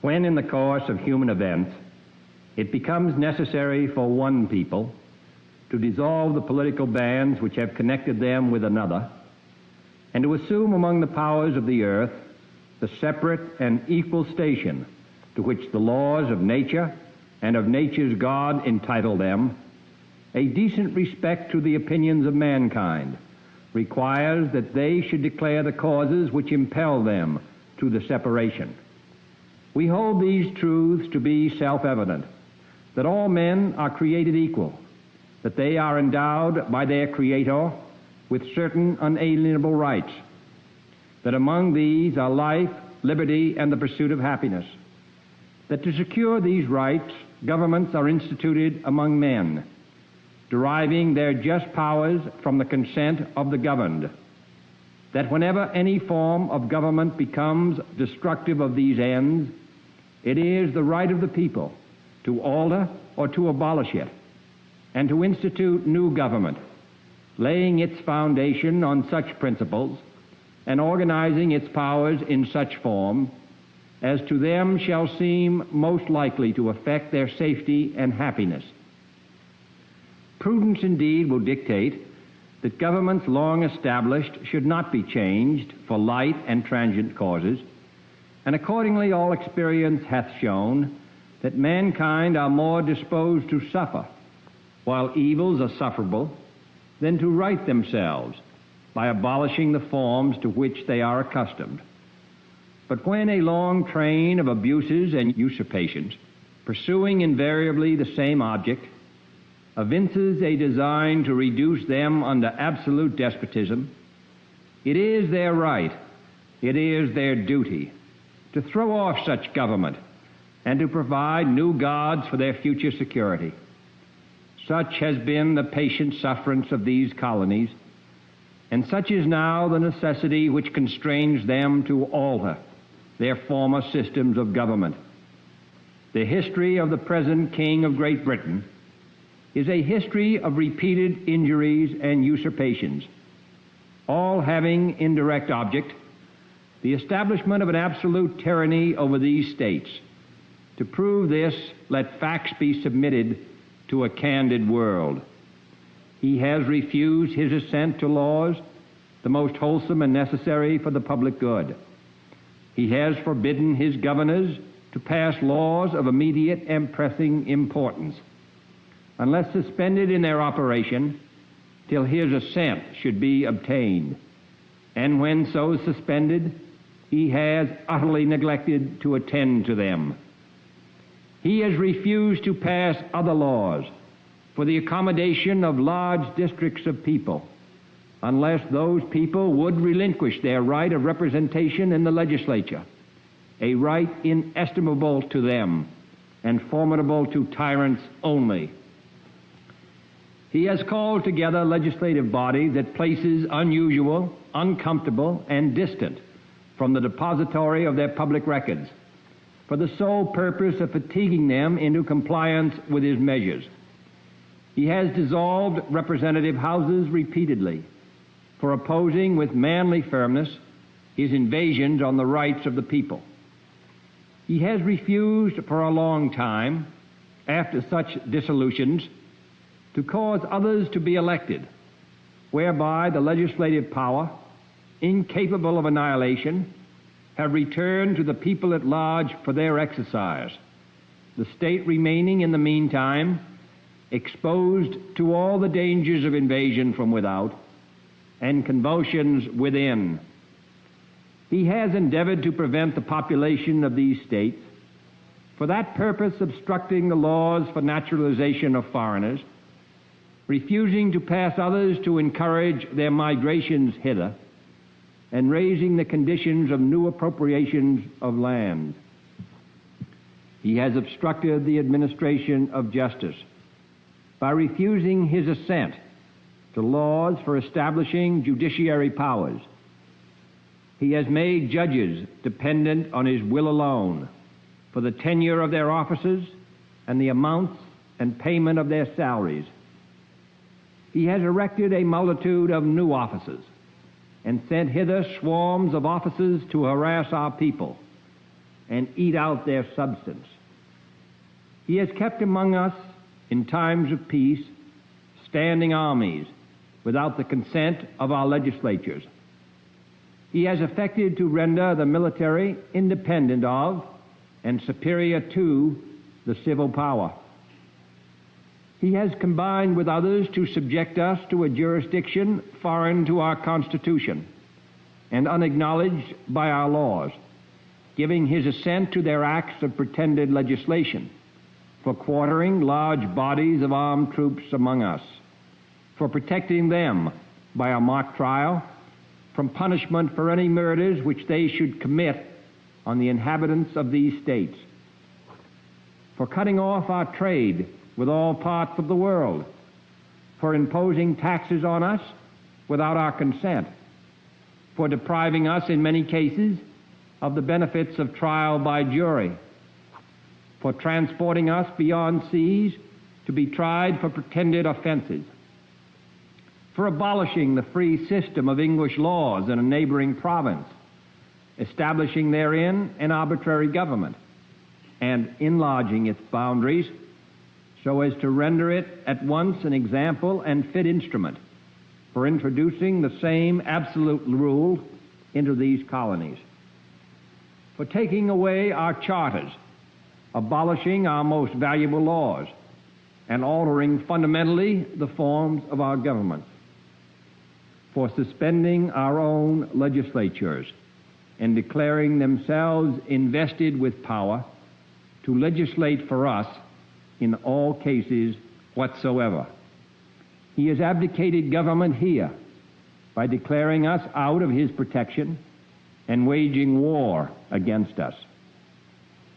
When in the course of human events it becomes necessary for one people to dissolve the political bands which have connected them with another, and to assume among the powers of the earth the separate and equal station to which the laws of nature and of nature's God entitle them, a decent respect to the opinions of mankind requires that they should declare the causes which impel them to the separation. We hold these truths to be self-evident, that all men are created equal, that they are endowed by their Creator with certain unalienable rights, that among these are life, liberty, and the pursuit of happiness, that to secure these rights, governments are instituted among men, deriving their just powers from the consent of the governed, that whenever any form of government becomes destructive of these ends, it is the right of the people to alter or to abolish it, and to institute new government, laying its foundation on such principles and organizing its powers in such form as to them shall seem most likely to affect their safety and happiness. Prudence indeed will dictate that governments long established should not be changed for light and transient causes, and accordingly all experience hath shown that mankind are more disposed to suffer, while evils are sufferable, than to right themselves by abolishing the forms to which they are accustomed. But when a long train of abuses and usurpations, pursuing invariably the same object, evinces a design to reduce them under absolute despotism, it is their right, it is their duty, to throw off such government and to provide new gods for their future security. Such has been the patient sufferance of these colonies, and such is now the necessity which constrains them to alter their former systems of government. The history of the present King of Great Britain is a history of repeated injuries and usurpations, all having in direct object the establishment of an absolute tyranny over these states. To prove this, let facts be submitted to a candid world. He has refused his assent to laws the most wholesome and necessary for the public good. He has forbidden his governors to pass laws of immediate and pressing importance, unless suspended in their operation till his assent should be obtained. And when so suspended, he has utterly neglected to attend to them. He has refused to pass other laws for the accommodation of large districts of people, unless those people would relinquish their right of representation in the legislature, a right inestimable to them and formidable to tyrants only. He has called together legislative bodies at places unusual, uncomfortable, and distant from the depository of their public records, for the sole purpose of fatiguing them into compliance with his measures. He has dissolved representative houses repeatedly for opposing with manly firmness his invasions on the rights of the people. He has refused for a long time, after such dissolutions, to cause others to be elected, whereby the legislative power, incapable of annihilation, have returned to the people at large for their exercise, the state remaining in the meantime exposed to all the dangers of invasion from without and convulsions within. He has endeavored to prevent the population of these states, for that purpose obstructing the laws for naturalization of foreigners, refusing to pass others to encourage their migrations hither, and raising the conditions of new appropriations of land. He has obstructed the administration of justice by refusing his assent to laws for establishing judiciary powers. He has made judges dependent on his will alone, for the tenure of their offices and the amounts and payment of their salaries. He has erected a multitude of new offices and sent hither swarms of officers to harass our people and eat out their substance. He has kept among us, in times of peace, standing armies without the consent of our legislatures. He has affected to render the military independent of and superior to the civil power. He has combined with others to subject us to a jurisdiction foreign to our Constitution and unacknowledged by our laws, giving his assent to their acts of pretended legislation, for quartering large bodies of armed troops among us, for protecting them by a mock trial from punishment for any murders which they should commit on the inhabitants of these states, for cutting off our trade with all parts of the world, for imposing taxes on us without our consent, for depriving us in many cases of the benefits of trial by jury, for transporting us beyond seas to be tried for pretended offenses, for abolishing the free system of English laws in a neighboring province, establishing therein an arbitrary government, and enlarging its boundaries so as to render it at once an example and fit instrument for introducing the same absolute rule into these colonies, for taking away our charters, abolishing our most valuable laws, and altering fundamentally the forms of our government, for suspending our own legislatures and declaring themselves invested with power to legislate for us in all cases whatsoever. He has abdicated government here by declaring us out of his protection and waging war against us.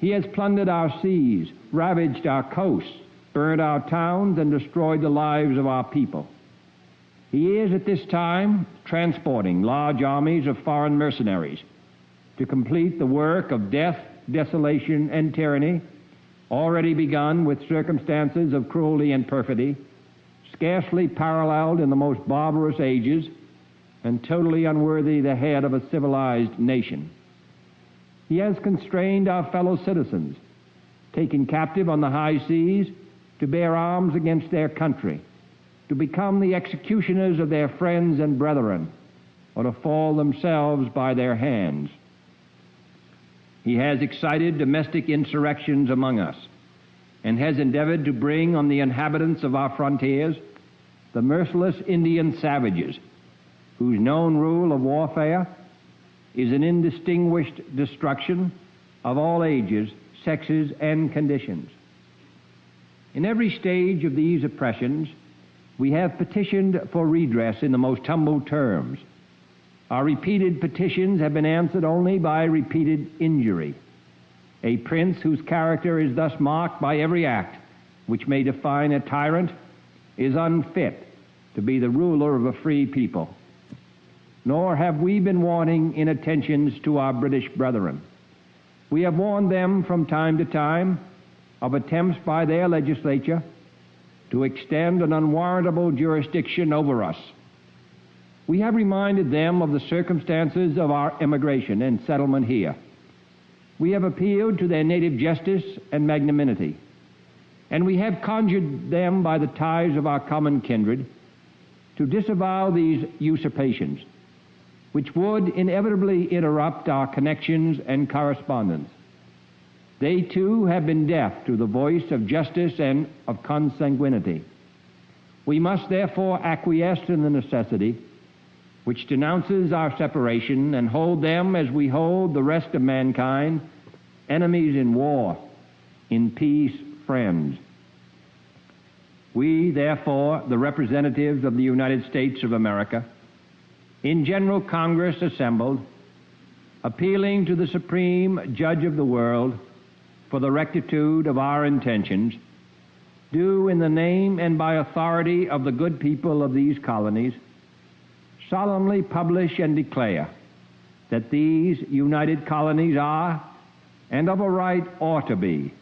He has plundered our seas, ravaged our coasts, burned our towns, and destroyed the lives of our people. He is at this time transporting large armies of foreign mercenaries to complete the work of death, desolation, and tyranny already begun with circumstances of cruelty and perfidy, scarcely paralleled in the most barbarous ages, and totally unworthy the head of a civilized nation. He has constrained our fellow citizens, taken captive on the high seas, to bear arms against their country, to become the executioners of their friends and brethren, or to fall themselves by their hands. He has excited domestic insurrections among us, and has endeavored to bring on the inhabitants of our frontiers the merciless Indian savages, whose known rule of warfare is an indistinguished destruction of all ages, sexes, and conditions. In every stage of these oppressions, we have petitioned for redress in the most humble terms. Our repeated petitions have been answered only by repeated injury. A prince whose character is thus marked by every act which may define a tyrant is unfit to be the ruler of a free people. Nor have we been wanting in attentions to our British brethren. We have warned them from time to time of attempts by their legislature to extend an unwarrantable jurisdiction over us. We have reminded them of the circumstances of our emigration and settlement here. We have appealed to their native justice and magnanimity, and we have conjured them by the ties of our common kindred to disavow these usurpations, which would inevitably interrupt our connections and correspondence. They too have been deaf to the voice of justice and of consanguinity. We must therefore acquiesce in the necessity which denounces our separation, and hold them as we hold the rest of mankind, enemies in war, in peace friends. We, therefore, the representatives of the United States of America, in General Congress assembled, appealing to the Supreme Judge of the world for the rectitude of our intentions, do in the name and by authority of the good people of these colonies solemnly publish and declare that these united colonies are, and of a right ought to be,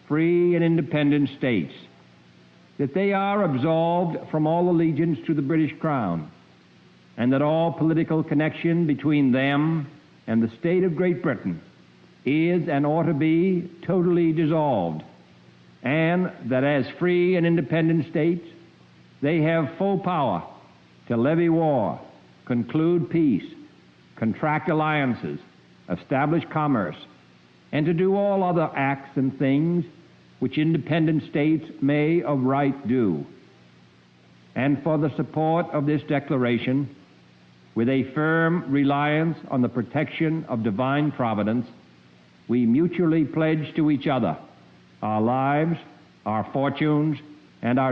free and independent states, that they are absolved from all allegiance to the British Crown, and that all political connection between them and the state of Great Britain is and ought to be totally dissolved, and that as free and independent states, they have full power to levy war, conclude peace, contract alliances, establish commerce, and to do all other acts and things which independent states may of right do. And for the support of this declaration, with a firm reliance on the protection of divine providence, we mutually pledge to each other our lives, our fortunes, and our